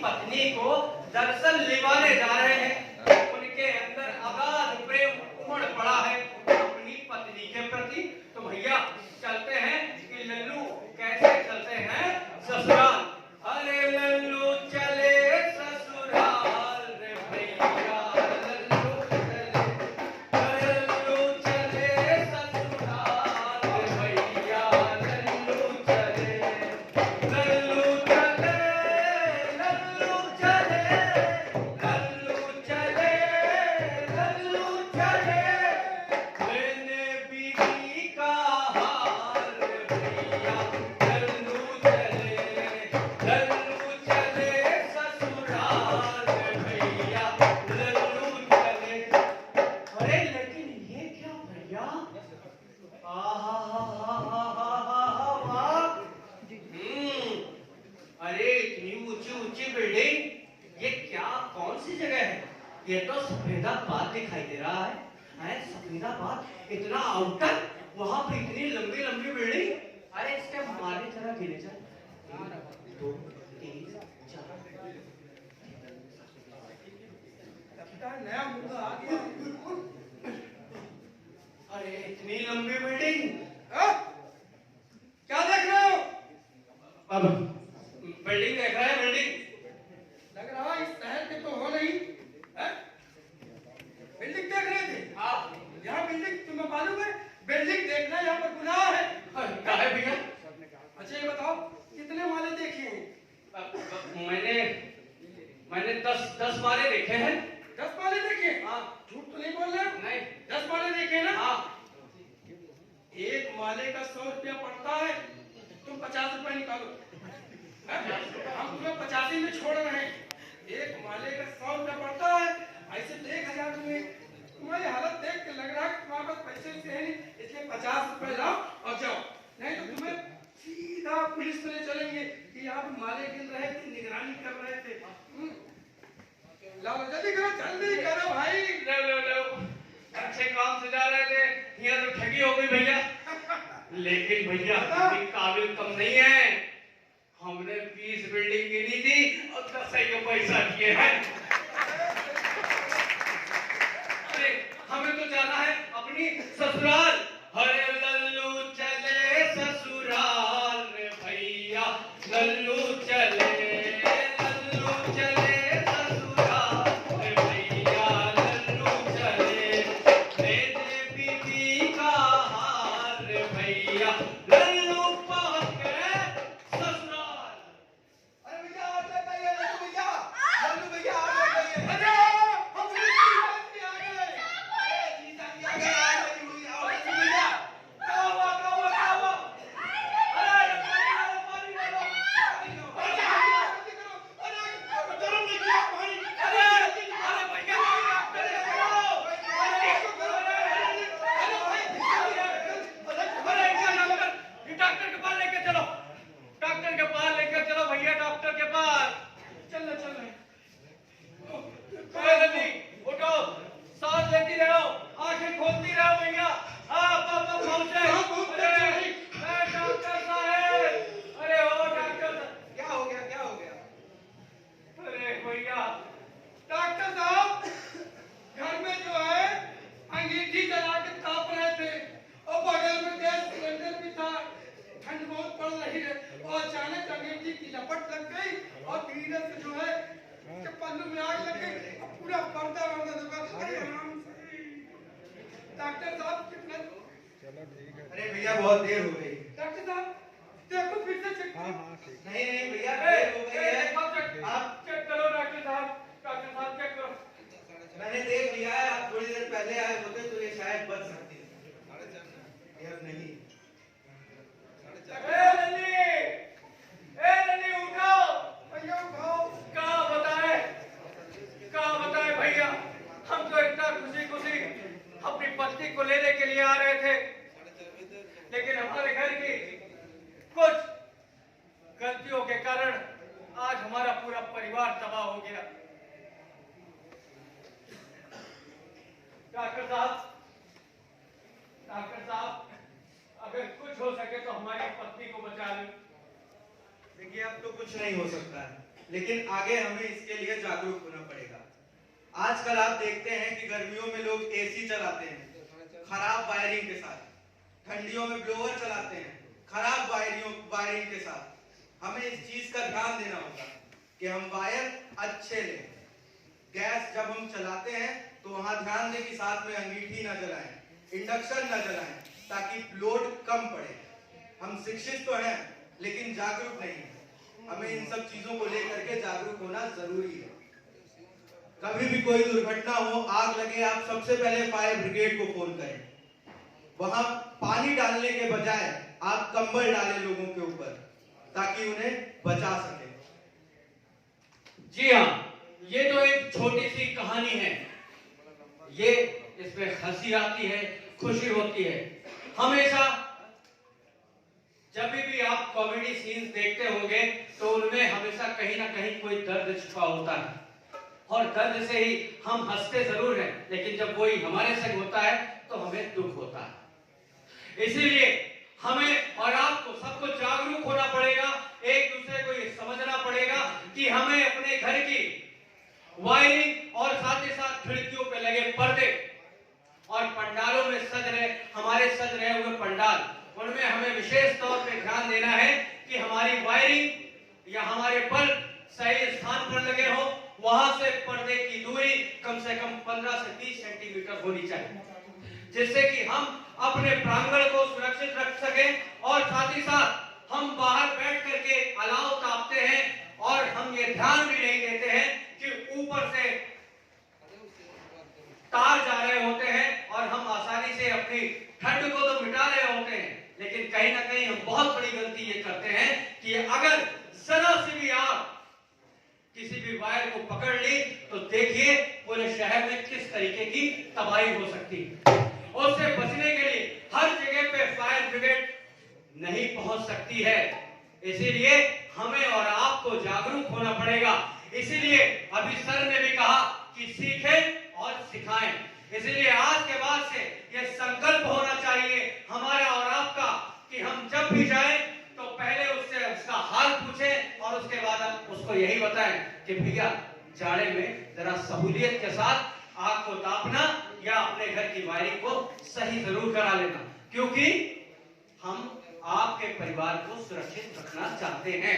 पत्नी को दरअसल लिवाने जा रहे हैं। उनके अंदर अगाध प्रेम उमड़ पड़ा है अपनी पत्नी के प्रति। तो भैया चलते हैं कि लल्लू कैसे चलते हैं ससुराल। अरे लल्लू चले ससुराल रे भैया, लल्लू चले ससुराल रे भैया, लल्लू चले लल्लू चले लल्लू चले लल्लू चले लल्लू चले मैंने बीवी का हाल रे भैया, लल्लू चले ससुराल रे भैया, लल्लू चले। अरे लेकिन ये क्या भैया, वाह। अरे इतनी ऊंची ऊंची बिल्डिंग, ये क्या कौन सी जगह है? ये तो सफेदाबाद दिखाई दे रहा है। सफेदाबाद इतना आउटर, वहां पे इतनी लंबी लंबी बिल्डिंग। अरे इसके मारे जरा गिने जा, 1 2 3 4। नया मुद्दा आ गया। अरे इतनी लंबी बिल्डिंग, क्या देख रहे हो? अब बिल्डिंग देख रहा है। बिल्डिंग लग रहा है इस शहर के तो हो नहीं है? बिल्डिंग देख रहे थे? हाँ। यहाँ बिल्डिंग तुम्हें मालूम है बिल्डिंग देखना यहाँ पर गुनाह है। क्या है भैया? अच्छा ये बताओ कितने माले देखे हैं? मैंने 10 माले देखे हैं। 10 माले देखे? हाँ। झूठ तो नहीं बोल रहे? नहीं। 10 माले देखे ना? हाँ। एक माले का 100 रुपया पड़ता है, तुम 50 रुपए निकालो। हम तुम्हें 85 में छोड़ रहे हैं। एक माले का 100 रुपया पड़ता है, ऐसे तो 1000 रुपये। तुम्हारी हालत देख के लग रहा है तुम्हारे पास पैसे से है नहीं, इसलिए 50 रुपए लाओ और जाओ, नहीं तो तुम्हें सीधा पुलिस में ले चलेंगे कि यहाँ पे माले गिन रहे थे, निगरानी कर रहे थे। लाओ जल्दी करो, जल्दी करो भाई। लो अच्छे काम से जा रहे थे, यहाँ तो ठगी हो गई भैया। लेकिन भैया हम काबिल कम नहीं है। हमने 20 बिल्डिंग गिनी थी और 10 का पैसा किए हैं। अरे हमें तो जाना है अपनी ससुराल। अरे लल्लू चले ससुराल रे भैया, लल्लू चले ससुराल रे भैया, लल्लू चले मेरे बीवी का हाल रे भैया, लल्लू पहुंच गए ससुराल। अरे भैया आ जाइए, लल्लू भैया आ जाइए। अरे हम भी आ गए। जीजा भी आ गए। भैया क्या हुआ? अरे पानी डालो। जल्दी करो। अरे गरम नहीं किया पानी। अरे भैया डॉक्टर के पास लेके चलो, डॉक्टर के पास लेके चलो भैया, डॉक्टर के पास। चल जल्दी उठो, सांस लेती रहो, आंखें खोलती रहो भैया। आप पहुंचे। अरे डॉक्टर साहब, अरे ओ डॉक्टर साहब। क्या हो गया? अरे भैया डॉक्टर साहब घर में जो है अंगीठी जला के ताप रहे थे और बगल में गैस सिलेंडर भी था। ठंड बहुत पड़ रही है और अचानक अंगीठी की लपट लग गई और धीरे से जो है के पल्लू में आग लग गई और पूरा पर्दा दबा। अरे आराम से डॉक्टर साहब कितना। चलो ठीक है। अरे भैया बहुत देर हो गई। डॉक्टर साहब देखो फिर से चेक हाँ ठीक। नहीं भैया देर हो गई है। आप चेक करो डॉक्टर साहब चेक करो। मैंने देख लिया है, आप थोड़ी देर पहले आए होते तो ये शायद बच सकती थी। यार नहीं। नन्नी उठो भैया उठाओ। क्या बताए भैया, हम तो इतना खुशी अपनी पत्नी को लेने के लिए आ रहे थे, लेकिन हमारे घर की कुछ गलतियों के कारण आज हमारा पूरा परिवार तबाह हो गया। डॉक्टर साहब अगर कुछ हो सके तो हमारी पत्नी को बचा लें। देखिए अब तो कुछ नहीं हो सकता है। लेकिन आगे हमें इसके लिए जागरूक होना पड़ेगा। आजकल आप देखते हैं कि गर्मियों में लोग एसी चलाते हैं खराब वायरिंग के साथ, ठंडियों में ब्लोअर चलाते हैं खराब वायरिंग के साथ। हमें इस चीज का ध्यान देना होगा कि हम वायर अच्छे लें। गैस जब हम चलाते हैं तो वहां ध्यान दें कि साथ में अंगीठी ना जलाएं, इंडक्शन ना जलाएं, ताकि लोड कम पड़े। हम शिक्षित तो हैं लेकिन जागरूक नहीं हैं। हमें इन सब चीजों को लेकर के जागरूक होना जरूरी है। कभी भी कोई दुर्घटना हो, आग लगे, आप सबसे पहले फायर ब्रिगेड को फोन करें। वहां पानी डालने के बजाय आप कंबल डालें लोगों के ऊपर ताकि उन्हें बचा सके। जी हाँ, ये तो एक छोटी सी कहानी है। ये इसमें हंसी आती है, खुशी होती है। हमेशा जब भी आप कॉमेडी सीन्स देखते होंगे तो उनमें हमेशा कहीं ना कहीं कोई दर्द छुपा होता है, और दर्द से ही हम हंसते जरूर हैं, लेकिन जब कोई हमारे संग होता है तो हमें दुख होता है। इसीलिए हमें और आपको सबको जागरूक होना पड़ेगा, एक दूसरे को ये समझना पड़ेगा कि हमें अपने घर की वायरिंग और साथ ही साथ खिड़कियों पे लगे पर्दे और पंडालों में सज रहे हुए पंडाल, उनमें हमें विशेष तौर पे ध्यान देना है कि हमारी वायरिंग या हमारे बल्ब सही स्थान पर लगे हो। वहां से पर्दे की दूरी कम से कम 15 से 30 सेंटीमीटर होनी चाहिए, जिससे कि हम अपने प्रांगण को सुरक्षित रख सकें और साथ ही साथ हम बाहर बैठ करके अलाव तापते हैं और हम ये ध्यान भी नहीं देते हैं कि ऊपर से तार जा रहे होते हैं और हम आसानी से अपनी ठंड को तो मिटा रहे होते हैं, लेकिन कहीं ना कहीं हम बहुत बड़ी गलती ये करते हैं कि अगर जरा सी भी आग किसी भी वायर को पकड़ ली तो देखिए पूरे शहर में किस तरीके की तबाही हो सकती है। उससे बचने के लिए हर जगह पे फायर ब्रिगेड नहीं पहुंच सकती है, इसीलिए हमें और आपको जागरूक होना पड़ेगा। इसीलिए अभी सर ने भी कहा कि सीखें और सिखाएं। इसीलिए आज के बाद से यह संकल्प होना चाहिए हमारा और आपका कि हम जब भी जाएं तो पहले उससे उसका हाल पूछें और उसके बाद उसको यही बताएं कि भैया जाड़े में जरा सहूलियत के साथ आग को तापना या अपने घर की वायरिंग को सही जरूर करा लेना, क्योंकि हम आपके परिवार को सुरक्षित रखना चाहते हैं।